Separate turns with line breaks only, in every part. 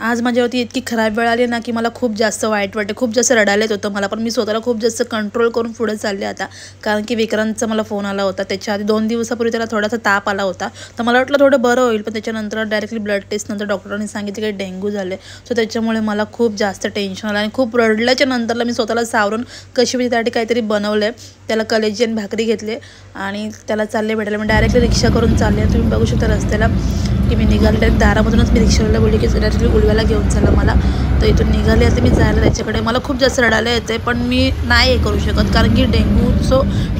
आज माझ्यावरती इतकी खराब वेळ आली ना की मला खूप जास्त वाईट वाटते, खूप जास्त रडायला येत होतं मला. पण मी स्वतःला खूप जास्त कंट्रोल करून पुढे चालले आता, कारण की विक्रांतचा मला फोन आला होता. त्याच्या आधी 2 दिवसापूर्वी त्याला थोडासा ताप आला होता, तर मला वाटलं थोडं बरं होईल. पण त्याच्यानंतर डायरेक्टली ब्लड टेस्ट नंतर डॉक्टरांनी सांगितलं की डेंग्यू झाले. सो त्याच्यामुळे मला खूप जास्त टेन्शन आलं आणि खूप रडल्याच्या नंतरला मी स्वतःला सावरून कशी मी त्यासाठी काहीतरी बनवलं आहे. त्याला कलेजी आणि भाकरी घेतले आणि त्याला चालले भेटायला. मी डायरेक्टली रिक्षा करून चालले. तुम्ही बघू शकता रस्त्याला की मी निघाले. डायरेक्ट दारामधूनच मी रिक्षावाल्याला बोलली की डायरेक्टली उलव्याला घेऊन चला मला. तर इथून निघाले आता मी जायला त्याच्याकडे. मला खूप जास्त रडायला येते, पण मी नाही हे करू शकत कारण की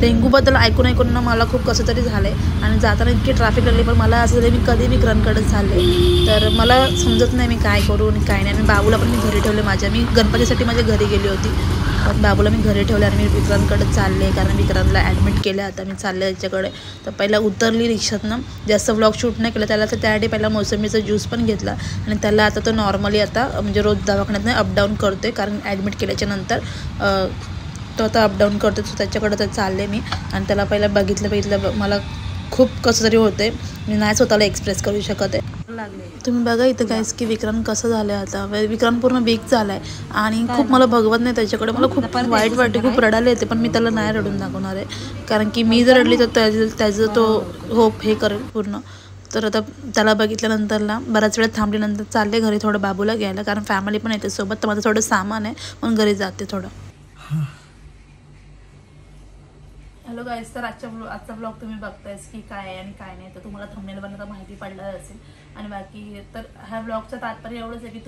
डेंग्यूबद्दल ऐकून ना मला खूप कसं तरी झालं आहे. आणि जाताना इतकी ट्रॅफिक लागली, पण मला असं झालं मी कधी विक्रांतकडे चालले. तर मला समजत नाही मी काय करू आणि काय नाही. मी बाबूला पण मी घरी ठेवले माझ्या. मी गणपतीसाठी माझ्या घरी गेली होती, पण बाबूला मी घरी ठेवले आणि मी विक्रांतकडे चालले, कारण विक्रांतला ॲडमिट केलं. आता मी चालले त्याच्याकडे. तर पहिला उतरली रिक्षातनं, जास्त व्लॉग शूट नाही केलं त्याला. तर त्यासाठी पहिला मोसंबीचा ज्यूस पण घेतला आणि त्याला आता तो नॉर्मली आता म्हणजे रोज दवाखान्यात अपडाऊन करतो आहे, कारण ॲडमिट केल्याच्या नंतर तो आता अपडाऊन करतो. सो त्याच्याकडे तर चालले मी. आणि त्याला पहिला बघितलं मला खूप कसं तरी होतं आहे. मी नाही स्वतःला एक्सप्रेस करू शकत आहे. तुम्ही बघा इथं काहीच की विक्रांत कसं झालं आहे आता. विक्रांत पूर्ण वीक झाला आहे आणि खूप मला भगवत नाही त्याच्याकडे. मला खूप वाईट वाटते, खूप रडायला येते, पण मी त्याला नाही रडून दाखवणार आहे, कारण की मी जर रडली तर त्याचं तो होप हे करेल पूर्ण. तर आता त्याला बघितल्यानंतरला बऱ्याच वेळ थांबल्यानंतर चालले घरी थोडं बाबूला घ्यायला, कारण फॅमिली पण येते सोबत. तर माझं थोडं सामान आहे म्हणून घरी जाते थोडं. हॅलो गाईस, तर आजचा ब्लॉग तुम्ही बघतायस की काय आहे आणि काय नाही. तर तुम्हाला थंबनेलवरनं तर माहिती पडलं असेल. आणि बाकी तर ह्या ब्लॉगचं तात्पर्य एवढंच आहे की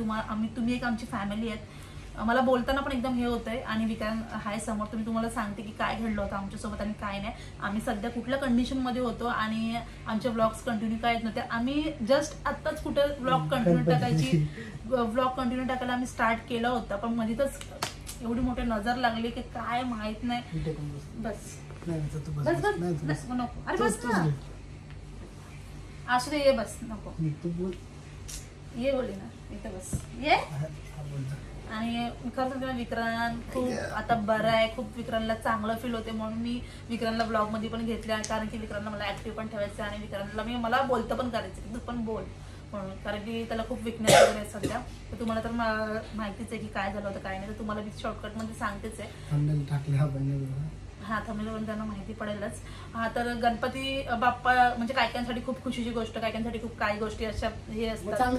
तुम्ही एक आमची फॅमिली आहेत. मला बोलताना पण एकदम हे होतं आहे. आणि विक्रांत हाय समोर, तुम्हाला सांगते की काय घडलं होतं आमच्यासोबत आणि काय नाही. आम्ही सध्या कुठल्या कंडिशनमध्ये होतो आणि आमचे ब्लॉग्स कंटिन्यू काय येत नव्हते. आम्ही जस्ट आत्ताच कुठे ब्लॉग कंटिन्यू टाकायला आम्ही स्टार्ट केलं होतं, पण मध्येच एवढी मोठी नजर लागली की काय माहित नाही. बस नको, अरे बस ना, असू दे, ये बस, नको ये, बोलली ना इथे बस ये. आणि खरं सांगते विक्रांत खूप आता बरं आहे, खूप विक्रांतला चांगलं फील होते, म्हणून मी विक्रांतला ब्लॉग मध्ये पण घेतल्या, कारण की विक्रांतला मला ऍक्टिव्ह पण ठेवायचं आणि विक्रांतला मला बोलतं पण करायचं की तू पण बोल म्हणून, कारण की त्याला खूप विकनेस वगैरे आहे सध्या. तर तुम्हाला तर माहितीच आहे की काय झालं होतं काय नाही. तर तुम्हाला मी शॉर्टकट मध्ये सांगतेच आहे. हा, थंबनेलवरून त्यांना माहिती पडेलच. हा, तर गणपती बाप्पा म्हणजे कायकांसाठी खूप खुशीची गोष्ट, कायकांसाठी खूप काही गोष्टी अशा हे असतात.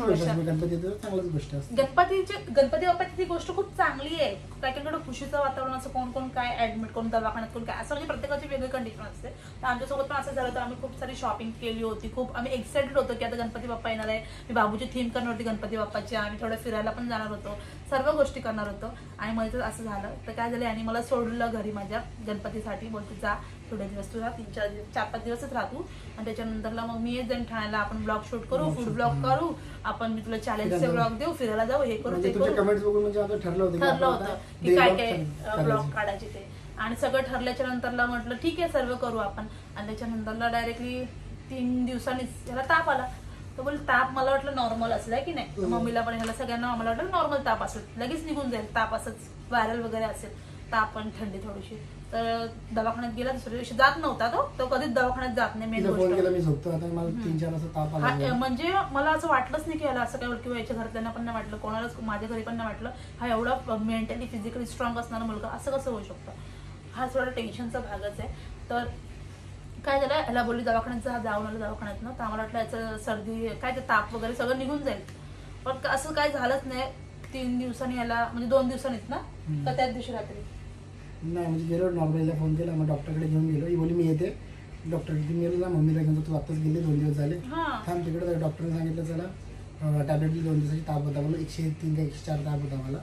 गणपती बाप्पाची ती गोष्ट खूप चांगली आहे. कायकांकडे खुशीचं वातावरण असं, कोण काय ऍडमिट, कोण दवाखान्यात, कोण काय असं, म्हणजे प्रत्येकाची वेगळी कंडिशन असते. तर आमच्यासोबत पण असं झालं होतं. आम्ही खूप सारी शॉपिंग केली होती, खूप आम्ही एक्साइटेड होतो की आता गणपती बाप्पा येणार आहे. मी बाबूची थीम करणार होती गणपती बाप्पाची. आम्ही थोडं फिरायला पण जाणार होतो, सर्व गोष्टी करणार होतो. आणि मग असं झालं. तर काय झालं, आणि मला सोडलं घरी माझ्या गणपतीसाठी. बोलते जा थोडे दिवस, तुला 4-5 दिवसच राहतो आणि त्याच्यानंतरला मग मी येत जाईन ठाण्याला. आपण ब्लॉग शूट करू, फूड ब्लॉग करू आपण, मी तुला चॅलेंजचे ब्लॉग देऊ, फिरायला जाऊ, हे करू ते करू. ठरलं होतं की काय ब्लॉग काढायचे ते. आणि सगळं ठरल्याच्या नंतरला म्हटलं ठीक आहे सर्व करू आपण. आणि त्याच्यानंतरला डायरेक्टली 3 दिवसांनीच ह्याला ताप आला. तर बोल ताप मला वाटलं नॉर्मल असलाय की नाही. मम्मीला पण ह्याला सगळ्यांना आम्हाला वाटलं नॉर्मल ताप असेल, लगेच निघून जाईल ताप, असंच व्हायरल वगैरे असेल ताप आणि थंडी थोडीशी. तर दवाखान्यात गेला, दुसऱ्या दिवशी जात नव्हता तो कधीच दवाखान्यात जात नाही. मेन गोष्ट म्हणजे मला असं वाटलंच नाही की याला असं काय, किंवा याच्या घरातल्यांना पण नाही वाटलं, कोणालाच माझ्या घरी पण नाही वाटलं हा एवढा मेंटली फिजिकली स्ट्रॉंग असणारा मुलगा असं कसं होऊ शकतं. हा थोडा टेन्शनचा भागच आहे. तर काय झालं, ह्याला बोलली दवाखान्यात जाऊन आलं दवाखान्यातनं. तर आम्हाला वाटलं याचं सर्दी काय ते ताप वगैरे सगळं निघून जाईल, पण असं काय झालंच नाही. 3 दिवसांनी याला, म्हणजे 2 दिवसांनीच ना तर त्याच दिवशी रात्री
नाही म्हणजे गेलो, नॉर्मलीला फोन केला, मग डॉक्टरकडे घेऊन गेलो. ही बोली मी येते, डॉक्टरकडे घेऊन गेलो ना, मम्मीला घेऊन तू आत्ताच गेले, 2 दिवस झाले थांब तिकडे. डॉक्टरने सांगितलं चला टॅब्लेट 2 दिवसाची ताप होता मला, 103 का 104 ताप होता मला.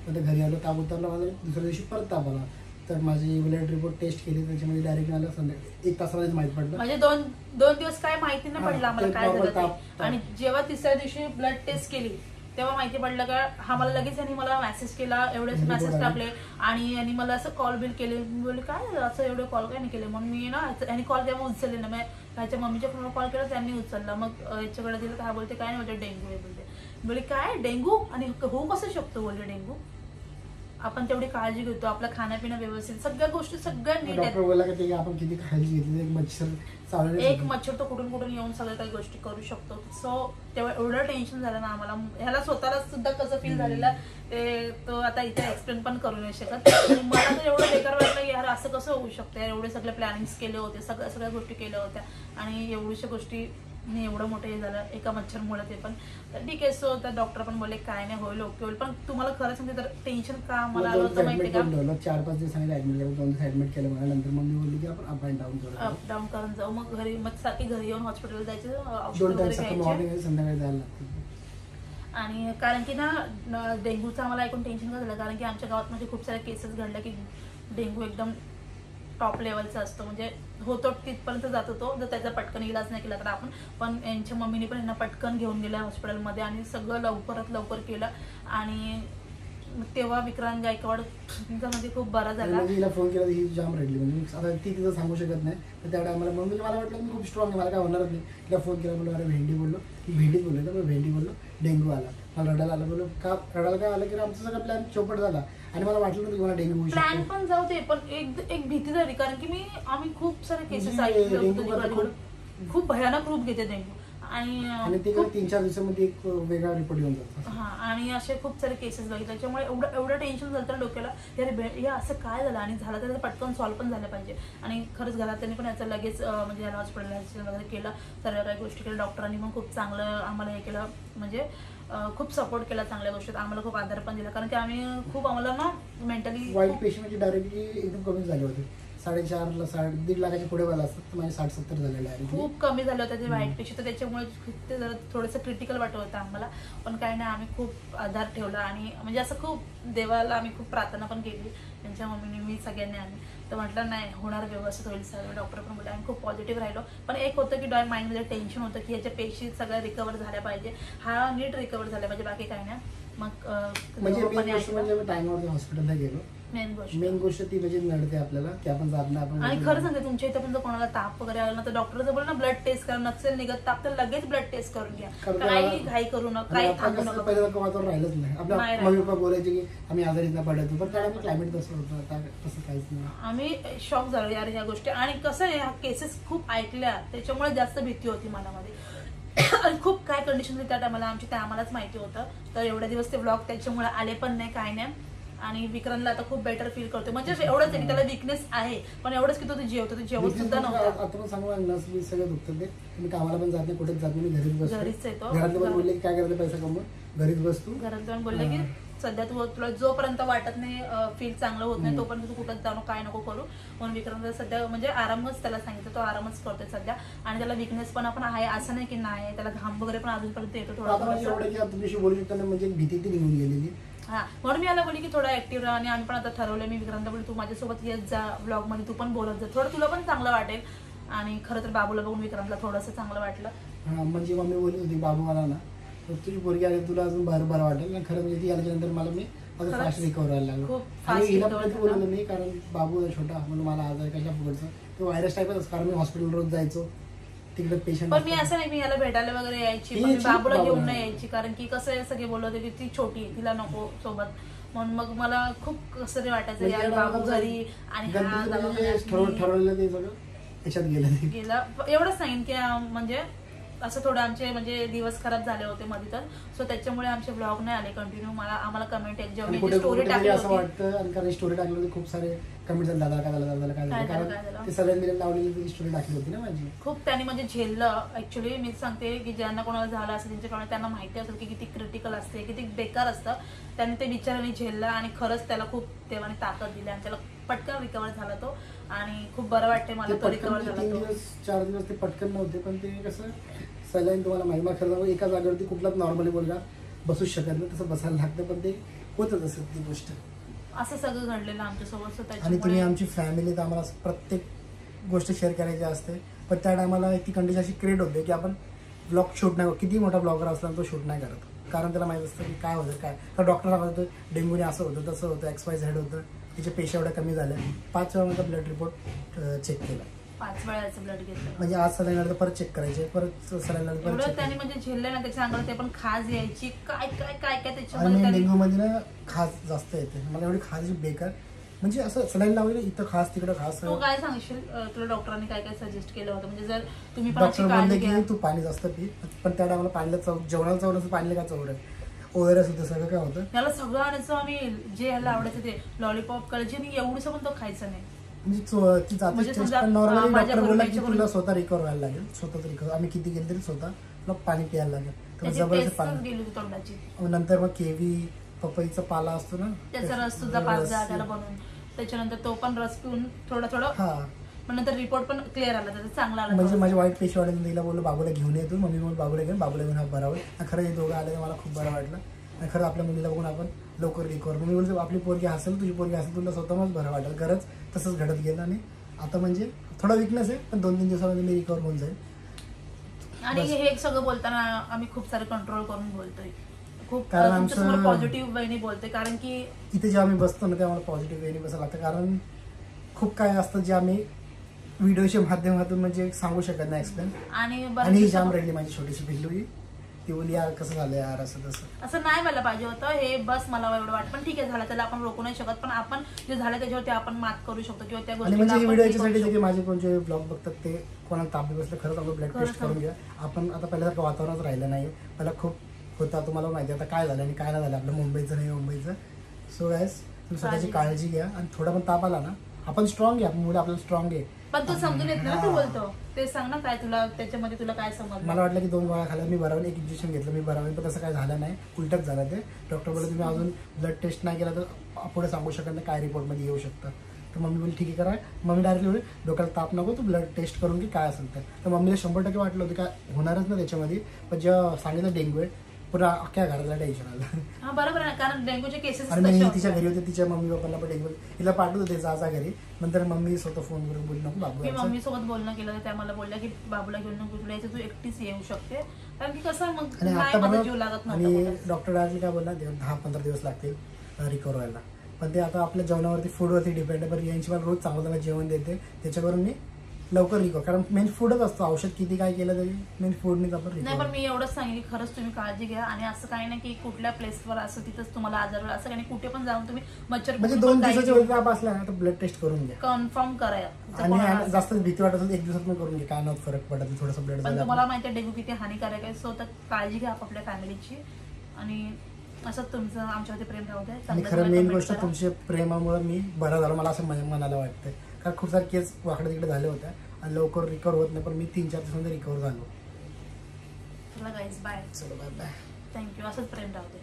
तर घरी आलो, ताप उतरला माझा, दुसऱ्या दिवशी परत ताप आला. तर माझी ब्लड रिपोर्ट टेस्ट केली, त्याच्यामध्ये डायरेक्ट मला संध्याकाळी 1 तासानेच माहित पडलं.
म्हणजे 2 दिवस काय माहिती नाही पडलं आम्हाला काय झालं. आणि जेव्हा तिसऱ्या दिवशी ब्लड टेस्ट केली तेव्हा माहिती पडलं का हा, मला लगेच यांनी मला मेसेज केला, एवढे मेसेज टाकले आणि यांनी मला असं कॉल बिल केले. मी बोलले काय असं एवढे कॉल काय नाही केले, म्हणून मी ना यांनी कॉल तेव्हा उचलले ना. ह्याच्या मम्मीच्या फोनवर कॉल केला, त्यांनी उचलला. मग याच्याकडे दिलं, काय बोलते काय नाही, म्हणजे डेंग्यू आहे बोलते. बोलले काय डेंग्यू, आणि होऊ कसं शकतो बोलले डेंग्यू. आपण तेवढी काळजी घेतो, आपलं खाण्यापिणं व्यवस्थित, सगळ्या गोष्टी सगळ्या नीट आहेत.
आपण किती काळजी घेतली,
एक मच्छर तो कुठून येऊन सगळ्या काही गोष्टी करू शकतो. सो तेव्हा एवढं टेन्शन झालं ना आम्हाला, ह्याला स्वतःला सुद्धा फील झालेला ते तो आता इथे एक्सप्लेन पण करू नाही शकत. मला तर एवढं बेकार वाटलं की यार असं कसं होऊ शकतं, एवढे सगळे प्लॅनिंग्स केले होते, सगळ्या गोष्टी केल्या होत्या आणि एवढ्याशा गोष्टी एवढं मोठं हे झालं एका मच्छरमुळे. ते पण तर ठीक आहे. सो तर डॉक्टर पण बोलले काय नाही, होईल, ओके होईल. पण तुम्हाला खरं सांगते तर टेन्शन का मला आलं होतं माहिती का,
4-5 दिवसांनी ऍडमिट केलं, 2 दिवस ऍडमिट केलं मला. नंतर मम्मी बोलली की आपण अप अँड डाऊन करू,
अप डाऊन करून जाऊ. मग घरी मग सारखी घरी येऊन हॉस्पिटल जायचं,
2 टाइम सकाळी मॉर्निंग संध्याकाळी जायला लागतं.
आणि कारण की ना डेंग्यूचं आम्हाला ऐकून टेन्शन का झालं, कारण की आमच्या गावात म्हणजे खूप साऱ्या केसेस घडल्या की डेंग्यू एकदम टॉप लेवलचा असतो, म्हणजे होतो तिथपर्यंत जात होतो जर त्याचा पटकन इलाज नाही केला तर आपण. पण यांच्या मम्मीने पण यांना पटकन घेऊन गेलं हॉस्पिटलमध्ये आणि सगळं लवकरात लवकर केलं. आणि तेव्हा विक्रांत गायकवाड मध्ये खूप बरा झाला.
हिला फोन केला ही जाम रडली, म्हणजे आता ती तिथं सांगू शकत नाही. तर त्या टायमाला मग मला वाटलं मी खूप स्ट्रॉंग आहे, मला काय होणारच नाही. तिला फोन केला, बोललो अरे भेंडी बोललो, भेंडीच बोललो ना, भेंडी बोललो डेंग्यू आला. मला रडायला आलं, बोललो का रडायला काय आलं की आमचा सगळं प्लॅन चौपट झाला आणि मला वाटलं नव्हतं मला डेंग्यू होऊ शकतो.
प्लॅन पण जाऊ दे, पण एक भीती झाली, कारण की आम्ही खूप सारे केसेस ऐकले होते, खूप भयानक रूप घेते डेंग्यू. आणि
ते 3-4 दिवसामध्ये एक वेगळा रिपोर्ट येऊन जातो.
हा, आणि असे खूप सारे केसेस बघितले, त्याच्यामुळे एवढं टेन्शन झालं तर डोक्याला हे असं काय झालं आणि झालं तर पटकन सॉल्व्ह पण झालं पाहिजे. आणि खरंच घरात त्यांनी पण याचं लगेच म्हणजे याला हॉस्पिटलायझेशन वगैरे केलं, सर्व काही गोष्टी केल्या. डॉक्टरांनी पण खूप चांगलं आम्हाला हे केलं, म्हणजे खूप सपोर्ट केला चांगल्या गोष्टीत, आम्हाला खूप आधार पण दिला. कारण की आम्ही खूप आम्हाला ना मेंटली
वाईट पेशंटची डायरेक्टली एकदम कमी झाले होते. 4.5 लाखाच्या पुढे वाला असतात, माझे 60-70 झालेले आहे,
खूप कमी झालं होतं ते वाईट पेशंट. तर त्याच्यामुळे ते जरा थोडंसं क्रिटिकल वाटत होतं आम्हाला. पण काय नाही, आम्ही खूप आधार ठेवला आणि म्हणजे असं खूप देवाला आम्ही खूप प्रार्थना पण केली, त्यांच्या मम्मीने मी सगळ्यांनी. आम्ही तर म्हटलं नाही होणार, व्यवस्थित होईल सगळं. डॉक्टर पण बोलले, आम्ही खूप पॉझिटिव्ह राहिलो. पण एक होतं की माइंडमध्ये टेन्शन होतं की याच्या पेशी सगळ्या रिकवर झाल्या पाहिजे, हा नीट रिकवर झाला पाहिजे, बाकी काय नाही. मग
म्हणजे टाइमवर हॉस्पिटलला गेलो. मेन गोष्ट ती म्हणजे नडते आपल्याला की आपण जात नाही. आपण
आणि खरं सांगते तुमच्या इथे पण जर कोणाला ताप वगैरे आला ना तर डॉक्टर बोल ना ब्लड टेस्ट करा, नसेल निघत ताप तर लगेच ब्लड टेस्ट करून घ्या, काही घाई करू नका, काही थांबू नका.
पहिल्यासारखं वातावरण राहिलंच नाही. आपल्या मम्मी पप्पा बोलायचे की आम्ही आजारीच नाही पडायचो, पण त्यावेळेला क्लायमेट तसं होतं, तसं काहीच नाही. आम्ही
शॉक झालो यार ह्या गोष्टी. आणि कसं आहे, ह्या केसेस खूप ऐकल्या त्याच्यामुळे जास्त भीती होती मनामध्ये. आणि खूप काय कंडिशन होती त्या टायमाला आमची, ते आम्हालाच माहिती होतं. तर एवढ्या दिवस ते व्लॉग त्याच्यामुळे आले पण नाही, काय नाही. आणि विक्रांतला आता खूप बेटर फील करतो, म्हणजे एवढंच आहे की त्याला विकनेस आहे, पण एवढंच की तो जेवतो, ते जेवत सुद्धा नव्हतं.
आता पण सांगू नस मी सगळं दुखतं, ते मी कामाला पण जात नाही, कुठेच जात नाही, घरीच बसतो.
घरीच येतो.
घरातले पण बोलले की काय करायचं पैसा कमवून घरीच बसतो.
घरातले पण बोलले की सध्या तुला जोपर्यंत वाटत नाही फील चांगलं होत नाही तोपर्यंत तू कुठंच जाणं काय नको करू. म्हणून विक्रांत सध्या म्हणजे आरामच त्याला सांगितलं, तो आरामच करतोय सध्या. आणि त्याला विकनेस पण आपण आहे, असं नाही की नाही, त्याला घाम वगैरे पण अजूनपर्यंत येतो थोडा.
तुमच्याशी बोलू शकता म्हणजे भीती ती निघून गेलेली.
हा, म्हणून मी याला बोलली की थोडा ऍक्टिव्ह राहा. आणि आम्ही पण आता ठरवलं, मी विक्रांत बोलली तू माझ्यासोबत येत जा ब्लॉग मध्ये, तू पण बोलत जा, थोडं तुला पण चांगलं वाटेल. आणि खरं तर बाबूला बघून विक्रांतला थोडंसं चांगलं वाटलं.
हा, म्हणजे मम्मी बोलली होती बाबू मला ना तुझी पोरगी आली तुला अजून बरं वाटेल. आणि खरं म्हणजे ती आल्यानंतर मला मी अजून फास्ट रिकवर व्हायला लागलो. आणि हिला बोललो मी, कारण बाबू छोटा म्हणून मला आजार कशा पुढचं तो व्हायरस टाईपच असतो. कारण मी हॉस्पिटल रोज जायचो तिकडे पेशंट.
पण मी असं नाही मी याला भेटायला वगैरे यायची, पण बाबूला घेऊन नाही यायची, कारण की कसं आहे सगळे बोलत होते की ती छोटी आहे, तिला नको सोबत. म्हणून मग मला खूप कसं तरी वाटायचं यार बाबू घरी. आणि
ठरवलेलं ते सगळं याच्यात गेलं.
एवढंच सांगेन की म्हणजे असं थोडं आमचे म्हणजे दिवस खराब झाले होते मध्ये तर, सो त्याच्यामुळे आमचे ब्लॉग नाही आले कंटिन्यू. आम्हाला कमेंट येत जेव्हा मी स्टोरी टाकली
असं वाटतं. आणि कारण स्टोरी टाकली होती खूप सारे कमेंट झाले, दादा काय झालं काय झालं, कारण ते सगळ्यांनी लावलेली स्टोरी टाकली होती ना माझी.
खूप त्यांनी म्हणजे झेललं. ऍक्च्युली मी सांगते की ज्यांना कोणाला झालं असेल त्यांच्याकडे त्यांना माहिती असेल की किती क्रिटिकल असते, किती बेकार असतं. त्यांनी ते बिचारांनी झेललं आणि खरंच त्याला खूप देवाने ताकद दिली आणि त्याला पटकन रिकवर झाला तो. आणि खूप बरं वाटते मला तो रिकवर झाला.
4 दिवस ते पटकन नव्हते, पण ते कसं सलाईन तुम्हाला महिमा खरं एका जागेवरती कुठलाच नॉर्मली मुलगा बसूच शकत नाही, तसं बसायला लागतं. पण ते होतच असेल ती गोष्ट.
असं सगळं घडलेलं आमच्यासोबत.
आणि तुम्ही आमची फॅमिली तर आम्हाला प्रत्येक गोष्ट शेअर करायची असते. पण त्या टायमाला ती कंडिशन अशी क्रिएट होते की आपण ब्लॉग शूट नाही, किती मोठा ब्लॉगर असला तो शूट नाही करत, कारण त्याला माहित असतं की काय होतं काय. तर डॉक्टर सांगत होतं डेंग्यूने असं होतं तसं होतं, XYZ होतं, तिचे पेशी एवढ्या कमी झाल्या. 5 वेळा माझा ब्लड रिपोर्ट चेक केला,
5 वेळाचं ब्लड घेतलं.
म्हणजे आज सलाईन परत चेक करायचे, परत सलाईन
परत त्याने म्हणजे झेलले ना त्याच्या अंगावर, ते पण खाज यायची काय काय काय काय त्याच्यामध्ये.
आणि डेंग्यू मध्ये ना खाज जास्त येते, मला एवढी खाज बेकार, म्हणजे असं सलाईन लावले इथं खास तिकडे खास.
तू काय सांगशील, तुला डॉक्टरांनी काय काय सजेस्ट केलं होतं, म्हणजे जर तुम्ही पण
डॉक्टर बोलले की तू पाणी जास्त पी, पण त्या टायमाला पाण्याला चव, जेवणाला चव नसतं, पाण्याला काय चव आहे. ORS होतं सगळं काय होतं.
त्याला सगळं आणायचं आम्ही, जे ह्याला आवडायचं ते लॉलीपॉप कळायचे आणि एवढंसं पण तो खायचं नाही.
म्हणजे नॉर्मली डॉक्टर बोलला की तुला स्वतः रिकवर व्हायला लागेल, स्वतःच रिकवर. आम्ही किती गेले तरी स्वतः तुला पाणी प्यायला लागेल. तर जबरदस्त पाणी
गेली तोंडाची.
नंतर मग केवी पपईचा पाला असतो ना,
त्याचा रस सुद्धा 5-10 त्याला बनवून, त्याच्यानंतर तो पण रस पिऊन थोडं
हा.
पण नंतर रिपोर्ट पण क्लिअर आला, त्याचा चांगला आला.
म्हणजे माझी वाईट पेशी वाढली, तिला बोललो बाबूला घेऊन येतो. मम्मी बोल बाबूला घेऊन हा बरा होईल. खरं हे दोघं आले मला खूप बरं वाटलं. आणि खरं आपल्या मुलीला बघून आपण लवकर रिकवर. मम्मी बोलतो आपली पोरगी हसेल, तुझी पोरगी हसेल, तुला स्वतःच बरं वाटेल. खरंच तसंच घडत गेलं. आणि आता म्हणजे थोडा विकनेस आहे, पण 2-3 दिवसामध्ये मी रिकवर होऊन जाईल.
आणि हे सगळं बोलताना आम्ही खूप सारे कंट्रोल करून बोलतोय, खूप
कारण आमचं
पॉझिटिव्ह वेने बोलतोय. कारण की
इथे जेव्हा आम्ही बसतो ना तेव्हा आम्हाला पॉझिटिव्ह वेने बसायला लागतं. कारण खूप काय असतं जे आम्ही व्हिडिओच्या माध्यमातून म्हणजे सांगू शकत नाही एक्सप्लेन. आणि जाम रडली माझी छोटीशी पिल्लू, ती बोलली यार कसं झालं यार, असं
नाही मला पाहिजे होतं हे, बस मला एवढं वाटतं. पण ठीक आहे, झालं त्याला आपण रोखू नाही शकत, पण आपण जे झालं त्याच्यावरती आपण मात करू शकतो किंवा त्या गोष्टी.
म्हणजे व्हिडिओ याच्यासाठी की माझे कोणते ब्लॉग बघतात ते कोणाला ताप बसलं खरंच आपण ब्लड टेस्ट करून घ्या. आपण आता पहिल्यासारखं वातावरणच राहिलं नाही, पहिला खूप होता. तुम्हाला माहिती आता काय झालं आणि काय नाही झालं आपलं मुंबईचं नाही मुंबईचं. सो गाईस तुम्ही स्वतःची काळजी घ्या. आणि थोडा पण ताप आला ना आपण स्ट्रॉंग आहे, आपण मुलं आपल्याला स्ट्रॉंग आहे.
पण तू समजून येत ना, तू बोलतो ते सांग ना, काय तुला त्याच्यामध्ये तुला काय समजलं.
मला वाटलं की 2 गोळ्या खाल्ल्या मी बरा होईल, 1 इंजेक्शन घेतलं मी बरा होईल, पण तसं काय झालं नाही, उलटच झालं. ते डॉक्टर बोलले तुम्ही अजून ब्लड टेस्ट नाही केला तर पुढे सांगू शकत नाही काय रिपोर्टमध्ये येऊ शकतं. तर मम्मी बोलली ठीक आहे करा. मम्मी डायरेक्टली बोलली डोक्याला ताप नको, तू ब्लड टेस्ट करून की काय असेल तर मम्मीला 100% वाटलं होतं काय होणारच ना त्याच्यामध्ये. पण जेव्हा सांगितलं डेंग्यू आहे पुन्हा अख्ख्या घराला टेन्शन आलं.
हा बरोबर आहे, कारण डेंग्यूचे केसेस.
आणि मी तिच्या घरी होते, तिच्या मम्मी पप्पांना पण डेंग्यू, तिला पाठवत होते जा घरी. नंतर मम्मी स्वतः फोन करून बोलली नको बाबू.
मी मम्मी सोबत बोलणं केलं, त्या मला बोलल्या की बाबूला घेऊन नको, तुला यायचं तू एकटीच येऊ शकते. कारण की कसं मग जीव लागत नव्हता.
आणि डॉक्टर डायरेक्टली काय बोलला 10-15 दिवस लागतील रिकवर व्हायला. पण ते आता आपल्या जेवणावरती फूडवरती डिपेंड आहे. पण यांची मला रोज चांगलं जेवण देते, त्याच्यावरून मी लवकर रिकवर. कारण मेन फूडच असतो, औषध किती काय केलं तरी मेन फूडनेच आपण रिकवर.
नाही पण मी एवढंच सांगेन की खरंच तुम्ही काळजी घ्या. आणि असं काही नाही की कुठल्या प्लेसवर असं तिथंच तुम्हाला आजार असं काही नाही, कुठे पण जाऊन तुम्ही मच्छर
म्हणजे 2 दिवसाच्या वरती ताप असला ना तर ब्लड टेस्ट करून घ्या,
कन्फर्म करा.
आणि जास्त भीती वाटत असेल 1 दिवसात करून घ्या, काय नव्हत फरक पडत थोडंसं ब्लड.
पण तुम्हाला माहिती आहे डेंग्यू किती हानिकारक आहे. सो तर काळजी घ्या आपल्या फॅमिलीची. आणि असं तुमचं आमच्यावरती प्रेम राहू द्या.
आणि खरं मेन गोष्ट तुमच्या प्रेमामुळे मी बरा झालो, मला असं मनाला वाटतंय. कारण खूप सारे केस वाकडे तिकडे झाले होते आणि लवकर रिकवर होत नाही, पण मी 3-4 दिवसांमध्ये रिकवर झालो.
चला गाईज बाय.
चलो बाय बाय.
थँक्यू. असंच प्रेम राहू दे.